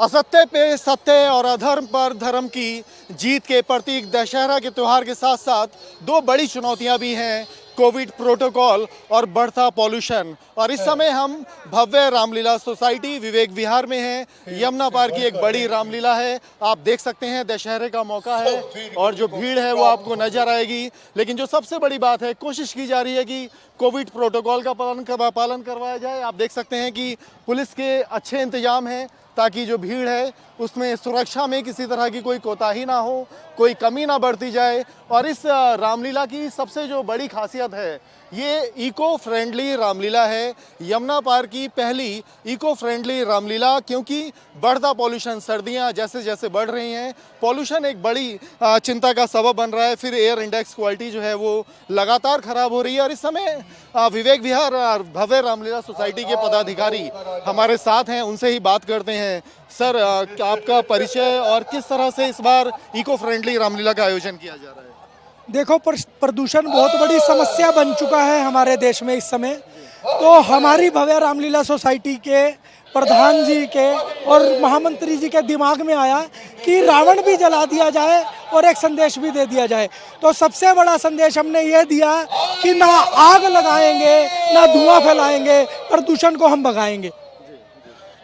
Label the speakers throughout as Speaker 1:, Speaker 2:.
Speaker 1: असत्य पे सत्य और अधर्म पर धर्म की जीत के प्रतीक दशहरा के त्यौहार के साथ साथ दो बड़ी चुनौतियां भी हैं, कोविड प्रोटोकॉल और बढ़ता पॉल्यूशन। और इस समय हम भव्य रामलीला सोसाइटी विवेक विहार में हैं। यमुना पार की एक बड़ी रामलीला है, आप देख सकते हैं दशहरे का मौका है और जो भीड़ है वो आपको नजर आएगी। लेकिन जो सबसे बड़ी बात है, कोशिश की जा रही है कि कोविड प्रोटोकॉल का पालन करवाया जाए। आप देख सकते हैं कि पुलिस के अच्छे इंतजाम हैं ताकि जो भीड़ है उसमें सुरक्षा में किसी तरह की कोई कोताही ना हो, कोई कमी ना बढ़ती जाए। और इस रामलीला की सबसे जो बड़ी खासियत है, ये इको फ्रेंडली रामलीला है। यमुना पार की पहली इको फ्रेंडली रामलीला, क्योंकि बढ़ता पॉल्यूशन, सर्दियां जैसे जैसे बढ़ रही हैं, पॉल्यूशन एक बड़ी चिंता का सबब बन रहा है। फिर एयर इंडेक्स क्वालिटी जो है वो लगातार खराब हो रही है। और इस समय विवेक विहार भव्य रामलीला सोसाइटी के पदाधिकारी हमारे साथ हैं, उनसे ही बात करते हैं। सर, आपका परिचय और किस तरह से इस बार इको फ्रेंडली रामलीला का आयोजन किया जा रहा है?
Speaker 2: देखो, प्रदूषण बहुत बड़ी समस्या बन चुका है हमारे देश में इस समय। तो हमारी भव्य रामलीला सोसाइटी के प्रधान जी के और महामंत्री जी के दिमाग में आया कि रावण भी जला दिया जाए और एक संदेश भी दे दिया जाए। तो सबसे बड़ा संदेश हमने ये दिया कि ना आग लगाएंगे, ना धुआं फैलाएंगे, प्रदूषण को हम भगाएंगे।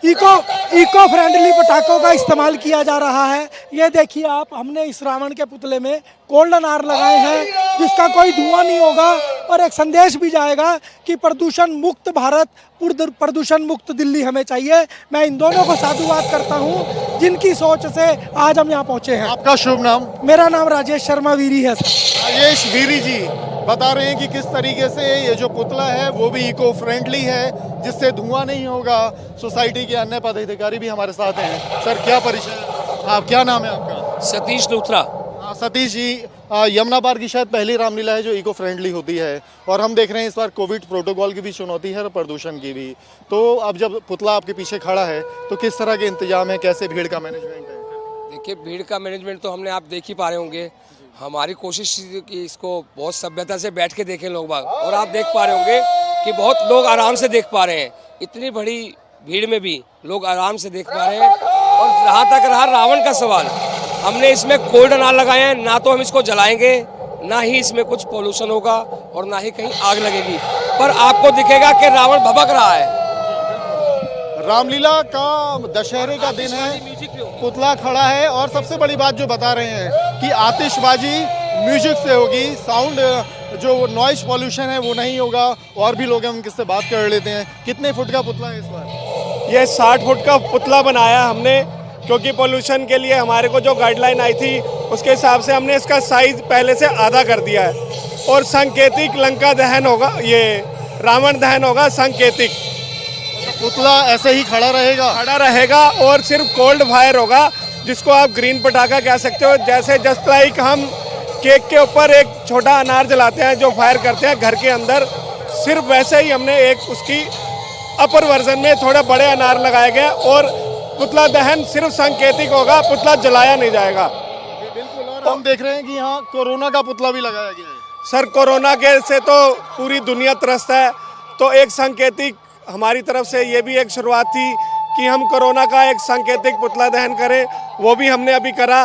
Speaker 2: इको फ्रेंडली पटाखों का इस्तेमाल किया जा रहा है। ये देखिए आप, हमने इस रावण के पुतले में गोल्डन अनार लगाए हैं जिसका कोई धुआं नहीं होगा और एक संदेश भी जाएगा कि प्रदूषण मुक्त भारत, प्रदूषण मुक्त दिल्ली हमें चाहिए। मैं इन दोनों को साधुवाद करता हूँ जिनकी सोच से आज हम यहाँ पहुँचे हैं।
Speaker 1: आपका शुभ नाम?
Speaker 2: मेरा नाम राजेश शर्मा वीरी है।
Speaker 1: राजेश वीरी जी बता रहे हैं कि किस तरीके से ये जो पुतला है वो भी इको फ्रेंडली है, जिससे धुआं नहीं होगा। सोसाइटी के अन्य पदाधिकारी भी हमारे साथ हैं। सर, क्या परिचय है? आप, क्या नाम है आपका?
Speaker 3: सतीश लूथरा।
Speaker 1: सतीश जी, यमुना पार की शायद पहली रामलीला है जो इको फ्रेंडली होती है, और हम देख रहे हैं इस बार कोविड प्रोटोकॉल की भी चुनौती है और प्रदूषण की भी। तो अब जब पुतला आपके पीछे खड़ा है तो किस तरह के इंतजाम है, कैसे भीड़ का मैनेजमेंट है?
Speaker 3: देखिए, भीड़ का मैनेजमेंट तो हमने आप देख ही पा रहे होंगे। हमारी कोशिश कि इसको बहुत सभ्यता से बैठ के देखें लोग बाग, और आप देख पा रहे होंगे कि बहुत लोग आराम से देख पा रहे हैं। इतनी बड़ी भीड़ में भी लोग आराम से देख पा रहे हैं। और जहाँ तक रहा रावण का सवाल, हमने इसमें गोल्डन अनार लगाए हैं। ना तो हम इसको जलाएंगे, ना ही इसमें कुछ पोल्यूशन होगा और ना ही कहीं आग लगेगी, पर आपको दिखेगा कि रावण भभक रहा है।
Speaker 1: रामलीला का दशहरे का दिन है, पुतला खड़ा है, और सबसे बड़ी बात जो बता रहे हैं कि आतिशबाजी म्यूजिक से होगी, साउंड जो नॉइज पॉल्यूशन है वो नहीं होगा। और भी लोग हैं, उनके से बात कर लेते हैं। कितने फुट का पुतला है इस बार?
Speaker 4: ये 60 फुट का पुतला बनाया हमने, क्योंकि पोल्यूशन के लिए हमारे को जो गाइडलाइन आई थी उसके हिसाब से हमने इसका साइज पहले से आधा कर दिया है। और सांकेतिक लंका दहन होगा, ये रावण दहन होगा सांकेतिक।
Speaker 1: पुतला ऐसे ही खड़ा रहेगा
Speaker 4: और सिर्फ कोल्ड फायर होगा, जिसको आप ग्रीन पटाखा कह सकते हो। जैसे जस्ट लाइक हम केक के ऊपर एक छोटा अनार जलाते हैं जो फायर करते हैं घर के अंदर, सिर्फ वैसे ही हमने एक उसकी अपर वर्जन में थोड़े बड़े अनार लगाए गए। और पुतला दहन सिर्फ सांकेतिक होगा, पुतला जलाया नहीं जाएगा।
Speaker 1: बिल्कुल। और हम देख रहे हैं कि यहाँ कोरोना का पुतला भी लगाया गया है।
Speaker 4: सर, कोरोना के से तो पूरी दुनिया त्रस्त है, तो एक सांकेतिक हमारी तरफ से ये भी एक शुरुआत थी कि हम कोरोना का एक सांकेतिक पुतला दहन करें, वो भी हमने अभी करा।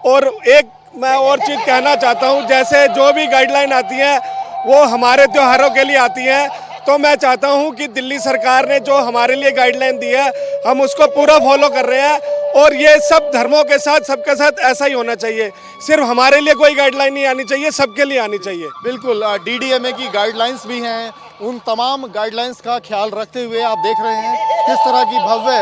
Speaker 4: और एक मैं और चीज़ कहना चाहता हूँ, जैसे जो भी गाइडलाइन आती है वो हमारे त्योहारों के लिए आती है, तो मैं चाहता हूँ कि दिल्ली सरकार ने जो हमारे लिए गाइडलाइन दी है हम उसको पूरा फॉलो कर रहे हैं। और ये सब धर्मों के साथ, सबके साथ ऐसा ही होना चाहिए। सिर्फ हमारे लिए कोई गाइडलाइन नहीं आनी चाहिए, सबके लिए आनी चाहिए।
Speaker 1: बिल्कुल, DDMA की गाइडलाइंस भी हैं। उन तमाम गाइडलाइंस का ख्याल रखते हुए आप देख रहे हैं किस तरह की भव्य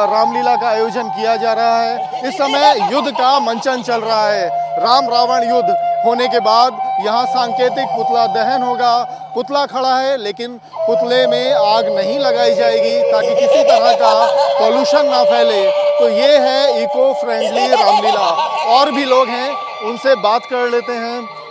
Speaker 1: रामलीला का आयोजन किया जा रहा है। इस समय युद्ध का मंचन चल रहा है। राम रावण युद्ध होने के बाद यहाँ सांकेतिक पुतला दहन होगा। पुतला खड़ा है, लेकिन पुतले में आग नहीं लगाई जाएगी ताकि किसी तरह का पॉल्यूशन ना फैले। तो ये है इको फ्रेंडली रामलीला। और भी लोग हैं, उनसे बात कर लेते हैं।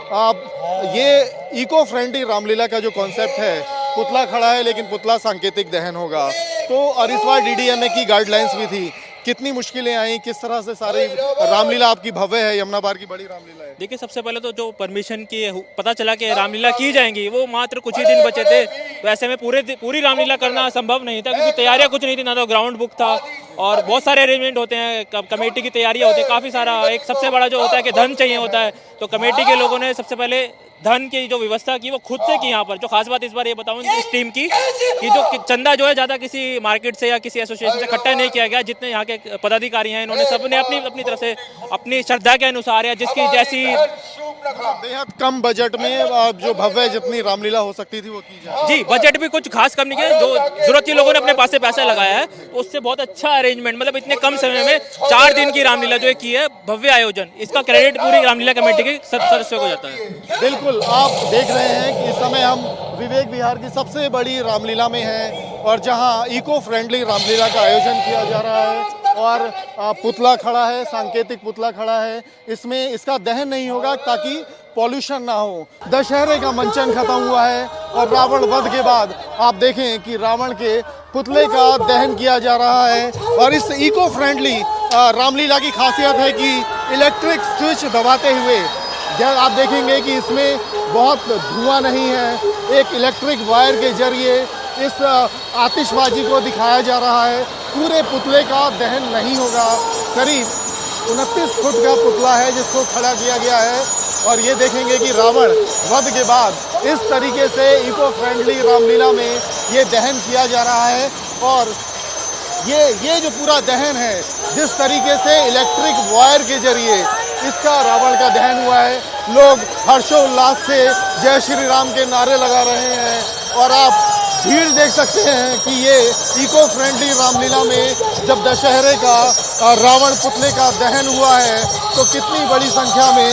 Speaker 1: ये इको फ्रेंडली रामलीला का जो कॉन्सेप्ट है, पुतला खड़ा है लेकिन पुतला सांकेतिक दहन होगा। तो और इस बार DDMA की गाइडलाइंस भी थी। कितनी मुश्किलें आई, किस तरह से सारी रामलीला आपकी भव्य है, यमुना पार की बड़ी रामलीला है?
Speaker 5: देखिए, सबसे पहले तो जो परमिशन की पता चला कि रामलीला की जाएंगी, वो मात्र कुछ ही दिन बचे थे। तो ऐसे में पूरी रामलीला करना संभव नहीं था, क्योंकि तैयारियां कुछ नहीं थी, ना तो ग्राउंड बुक था, और बहुत सारे अरेंजमेंट होते हैं, कमेटी की तैयारियां होती है, काफ़ी सारा। एक सबसे बड़ा जो होता है कि धन चाहिए होता है, तो कमेटी के लोगों ने सबसे पहले धन की जो व्यवस्था की वो खुद से की। यहाँ पर जो खास बात इस बार ये बताऊँ इस टीम की कि जो चंदा जो है ज़्यादा किसी मार्केट से या किसी एसोसिएशन से इकट्ठा नहीं किया गया। जितने यहाँ के पदाधिकारी हैं इन्होंने सबने अपनी अपनी तरफ से अपनी श्रद्धा के अनुसार या जिसकी जैसी
Speaker 1: बेहद कम बजट में जो भव्य जितनी रामलीला हो सकती थी वो की जाए।
Speaker 5: जी, बजट भी कुछ खास कम नहीं किया। जो जरूरत थी लोगों ने अपने पास से पैसा लगाया है, उससे बहुत अच्छा अरेंजमेंट, मतलब इतने कम समय में 4 दिन की रामलीला जो की है, भव्य आयोजन, इसका क्रेडिट पूरी रामलीला कमेटी के सदस्यों को जाता है।
Speaker 1: बिल्कुल, आप देख रहे हैं कि इस समय हम विवेक विहार की सबसे बड़ी रामलीला में हैं और जहां इको फ्रेंडली रामलीला का आयोजन किया जा रहा है और पुतला खड़ा है, सांकेतिक पुतला खड़ा है। इसमें इसका दहन नहीं होगा ताकि पॉल्यूशन ना हो। दशहरे का मंचन खत्म हुआ है और रावण वध के बाद आप देखें कि रावण के पुतले का दहन किया जा रहा है। और इस इको फ्रेंडली रामलीला की खासियत है कि इलेक्ट्रिक स्विच दबाते हुए आप देखेंगे कि इसमें बहुत धुआं नहीं है। एक इलेक्ट्रिक वायर के जरिए इस आतिशबाजी को दिखाया जा रहा है। पूरे पुतले का दहन नहीं होगा। करीब 29 फुट का पुतला है जिसको खड़ा किया गया है और ये देखेंगे कि रावण वध के बाद इस तरीके से इको फ्रेंडली रामलीला में ये दहन किया जा रहा है। और ये जो पूरा दहन है, जिस तरीके से इलेक्ट्रिक वायर के जरिए इसका रावण का दहन हुआ है, लोग हर्षोल्लास से जय श्री राम के नारे लगा रहे हैं। और आप भीड़ देख सकते हैं कि ये इको फ्रेंडली रामलीला में जब दशहरे का रावण पुतले का दहन हुआ है तो कितनी बड़ी संख्या में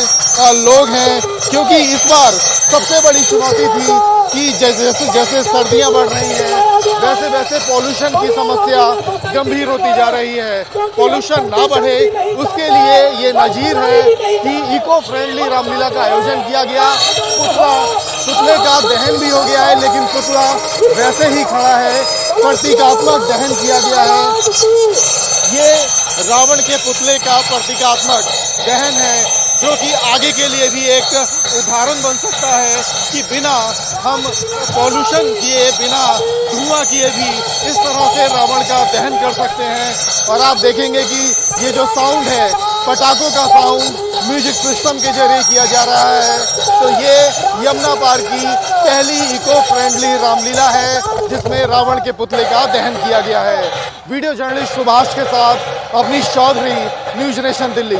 Speaker 1: लोग हैं। क्योंकि इस बार सबसे बड़ी चुनौती थी कि जैसे जैसे सर्दियां बढ़ रही हैं वैसे वैसे पॉल्यूशन की समस्या गंभीर होती जा रही है। पॉल्यूशन ना बढ़े उसके लिए ये नजीर है कि इको फ्रेंडली रामलीला का आयोजन किया गया। पुतले का दहन भी हो गया है लेकिन पुतला वैसे ही खड़ा है, प्रतीकात्मक दहन किया गया है। ये रावण के पुतले का प्रतीकात्मक दहन है जो कि आगे के लिए भी एक उदाहरण बन सकता है कि बिना हम पॉल्यूशन किए, बिना धुआं किए भी इस तरह से रावण का दहन कर सकते हैं। और आप देखेंगे कि ये जो साउंड है, पटाखों का साउंड म्यूजिक सिस्टम के जरिए किया जा रहा है। तो ये यमुना पार की पहली इको फ्रेंडली रामलीला है जिसमें रावण के पुतले का दहन किया गया है। वीडियो जर्नलिस्ट सुभाष के साथ अवनीश चौधरी, न्यूज नेशन दिल्ली।